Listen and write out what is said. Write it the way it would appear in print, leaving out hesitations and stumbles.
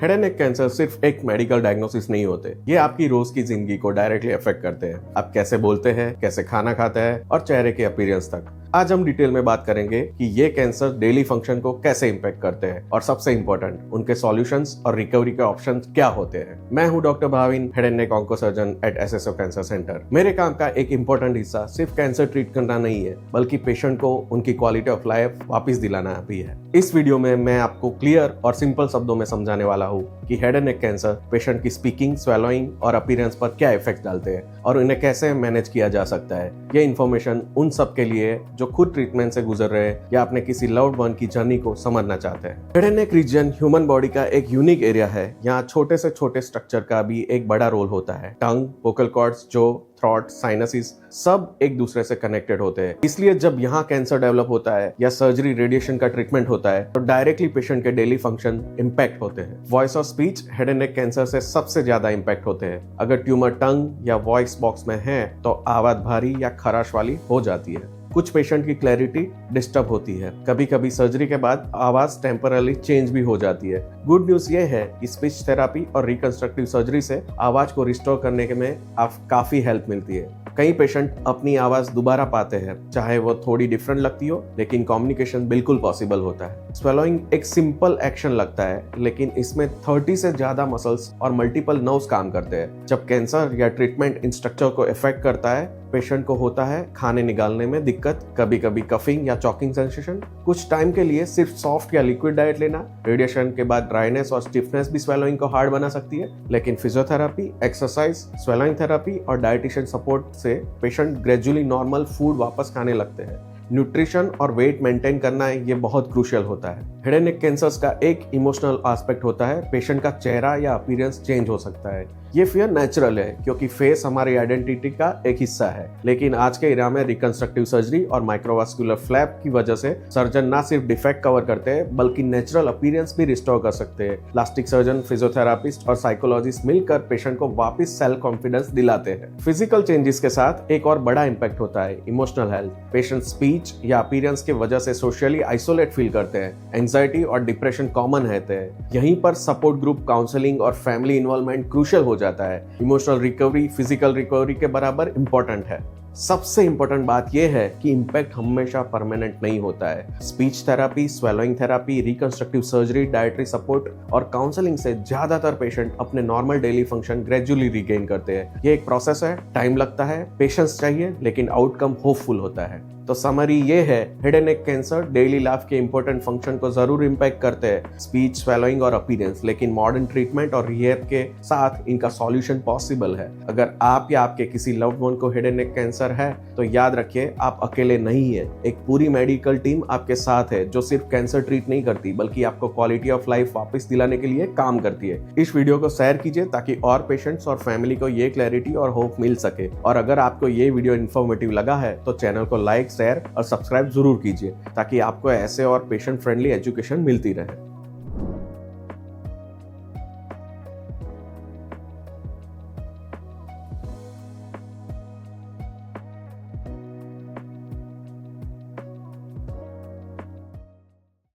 Head and neck cancer सिर्फ एक medical diagnosis नहीं होते, ये आपकी रोज की जिंदगी को डायरेक्टली अफेक्ट करते हैं। आप कैसे बोलते हैं, कैसे खाना खाते हैं और चेहरे के अपीयरेंस तक। आज हम डिटेल में बात करेंगे कि ये कैंसर डेली फंक्शन को कैसे इंपैक्ट करते हैं और सबसे इंपॉर्टेंट उनके सॉल्यूशंस और रिकवरी के ऑप्शंस क्या होते हैं। मैं हूं doctor Bhavin, head and neck oncosurgeon at SSO cancer centre. मेरे काम का एक इंपॉर्टेंट हिस्सा सिर्फ कैंसर ट्रीट करना नहीं है, बल्कि पेशेंट को उनकी क्वालिटी ऑफ लाइफ वापस दिलाना भी है। इस वीडियो में मैं आपको क्लियर और सिंपल शब्दों में समझाने वाला हूँ कि head and neck cancer patient की स्पीकिंग, स्वेलोइंग और अपीयरेंस पर क्या इफेक्ट डालते हैं और उन्हें कैसे मैनेज किया जा सकता है। ये इन्फॉर्मेशन उन सब के लिए जो खुद ट्रीटमेंट से गुजर रहे हैं या अपने किसी लव्ड वन की जर्नी को समझना चाहते हैं। Head and neck region human body का एक यूनिक एरिया है। यहाँ छोटे से छोटे स्ट्रक्चर का भी एक बड़ा रोल होता है। टंग, वोकल कॉर्ड्स, जो थ्रॉट, साइनसिस सब एक दूसरे से कनेक्टेड होते हैं। इसलिए जब यहाँ कैंसर डेवलप होता है या सर्जरी, रेडिएशन का ट्रीटमेंट होता है तो डायरेक्टली पेशेंट के डेली फंक्शन इंपैक्ट होते हैं। वॉइस और speech head and neck cancer से सबसे ज्यादा इंपैक्ट होते हैं। अगर ट्यूमर टंग या वॉइस बॉक्स में है तो आवाज भारी या खराश वाली हो जाती है। कुछ पेशेंट की क्लैरिटी डिस्टर्ब होती है। कभी कभी सर्जरी के बाद आवाज टेम्परली चेंज भी हो जाती है। गुड न्यूज ये है कि स्पीच थेरापी और रिकंस्ट्रक्टिव सर्जरी से आवाज को रिस्टोर करने के में काफी हेल्प मिलती है। कई पेशेंट अपनी आवाज दोबारा पाते हैं, चाहे वो थोड़ी डिफरेंट लगती हो, लेकिन कम्युनिकेशन बिल्कुल पॉसिबल होता है। स्वेलोइंग एक सिंपल एक्शन लगता है, लेकिन इसमें 30 से ज्यादा मसल्स और मल्टीपल नर्व्स काम करते हैं। जब कैंसर या ट्रीटमेंट इन स्ट्रक्चर को इफेक्ट करता है, पेशेंट को होता है खाने निकालने में दिक्कत, कभी कभी कफिंग या चॉकिंग सेंसेशन। कुछ टाइम के लिए सिर्फ सॉफ्ट या लिक्विड डाइट लेना। रेडिएशन के बाद ड्राइनेस और स्टिफनेस भी स्वेलोइंग को हार्ड बना सकती है, लेकिन फिजियोथेरेपी, एक्सरसाइज, स्वेलोइंग थेरेपी और डाइटिशियन सपोर्ट से पेशेंट ग्रेजुअली नॉर्मल फूड वापस खाने लगते हैं। न्यूट्रिशन और वेट मेंटेन करना ये बहुत क्रूशियल होता है। हेड एंड नेक कैंसर्स का एक इमोशनल एस्पेक्ट होता है। पेशेंट का चेहरा या अपीयरेंस चेंज हो सकता है। ये फियर नेचुरल है क्योंकि फेस हमारी आइडेंटिटी का एक हिस्सा है। लेकिन आज के एरा में रिकंस्ट्रक्टिव सर्जरी और माइक्रोवास्कुलर फ्लैप की वजह से सर्जन ना सिर्फ डिफेक्ट कवर करते हैं, बल्कि नेचुरल अपीयरेंस भी रिस्टोर कर सकते हैं। प्लास्टिक सर्जन, फिजियोथेरापिस्ट और साइकोलॉजिस्ट मिलकर पेशेंट को वापस सेल्फ कॉन्फिडेंस दिलाते हैं। फिजिकल चेंजेस के साथ एक और बड़ा इंपैक्ट होता है इमोशनल हेल्थ। पेशेंट स्पीच या अपीयरेंस की वजह से सोशली आइसोलेट फील करते हैं। एंजाइटी और डिप्रेशन कॉमन रहते हैं। यहीं पर सपोर्ट ग्रुप, काउंसलिंग और फैमिली इन्वॉल्वमेंट क्रूशियल हो जाता है। इमोशनल रिकवरी फिजिकल रिकवरी के बराबर इंपॉर्टेंट है। सबसे इंपॉर्टेंट बात यह है कि इंपैक्ट हमेशा परमानेंट नहीं होता है। Speech therapy, swallowing therapy, reconstructive surgery, dietary support और काउंसलिंग से ज्यादातर पेशेंट अपने normal daily function gradually regain करते हैं। ये एक प्रोसेस है, टाइम लगता है, पेशेंस चाहिए, लेकिन आउटकम होपफुल होता है। तो समरी ये है, head and neck cancer daily life के इंपॉर्टेंट फंक्शन को जरूर इंपैक्ट करते हैं, स्पीच, स्वेलोइंग और अपीयरेंस, लेकिन मॉडर्न ट्रीटमेंट और रिहैब के साथ इनका सॉल्यूशन पॉसिबल है। अगर आप या आपके किसी लव्ड वन को हेड एंड नेक कैंसर है तो याद रखिए, आप अकेले नहीं है। एक पूरी मेडिकल टीम आपके साथ है जो सिर्फ कैंसर ट्रीट नहीं करती, बल्कि आपको क्वालिटी ऑफ लाइफ वापस दिलाने के लिए काम करती है। इस वीडियो को शेयर कीजिए ताकि और पेशेंट्स और फैमिली को ये क्लैरिटी और होप मिल सके। और अगर आपको ये वीडियो इन्फॉर्मेटिव लगा है तो चैनल को लाइक, शेयर और सब्सक्राइब जरूर कीजिए ताकि आपको ऐसे और पेशेंट फ्रेंडली एजुकेशन मिलती रहे।